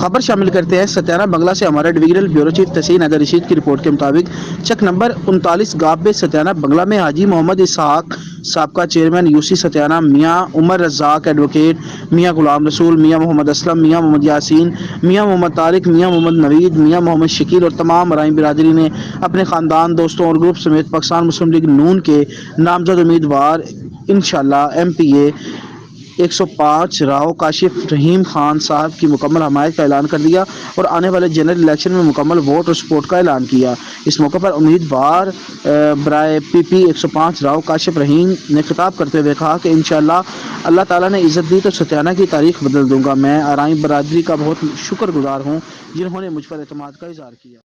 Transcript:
खबर शामिल करते हैं सत्याना बंगला से। हमारे डिविजनल ब्यूरो चीफ तहसीन हैदर रशीद की रिपोर्ट के मुताबिक चक नंबर 39 गाब सत्याना बंगला में हाजी मोहम्मद इसहाक साबका चेयरमैन यूसी सत्याना, मियाँ उमर रज़ाक एडवोकेट, मियाँ गुलाम रसूल, मियाँ मोहम्मद असलम, मियाँ मोहम्मद यासीन, मियाँ मोहम्मद तारिक, मियाँ मोहम्मद नवीद, मियाँ मोहम्मद शकील और तमाम मराइन बिरादरी ने अपने ख़ानदान, दोस्तों और ग्रुप समेत पाकिस्तान मुस्लिम लीग नून के नामजद उम्मीदवार इंशाअल्लाह MPA 105 राव काशिफ रहीम खान साहब की मुकम्मल हमायत का ऐलान कर दिया और आने वाले जनरल इलेक्शन में मुकम्मल वोट और सपोर्ट का ऐलान किया। इस मौके पर उम्मीदवार बराए PP 105 राव काशिफ रहीम ने खिताब करते हुए कहा कि इंशाअल्लाह अल्लाह ताला ने इज़्ज़त दी तो सत्याना की तारीख बदल दूंगा। मैं आराई बरादरी का बहुत शुक्रगुजार हूँ जिन्होंने मुझ पर एतमाद का इज़हार किया।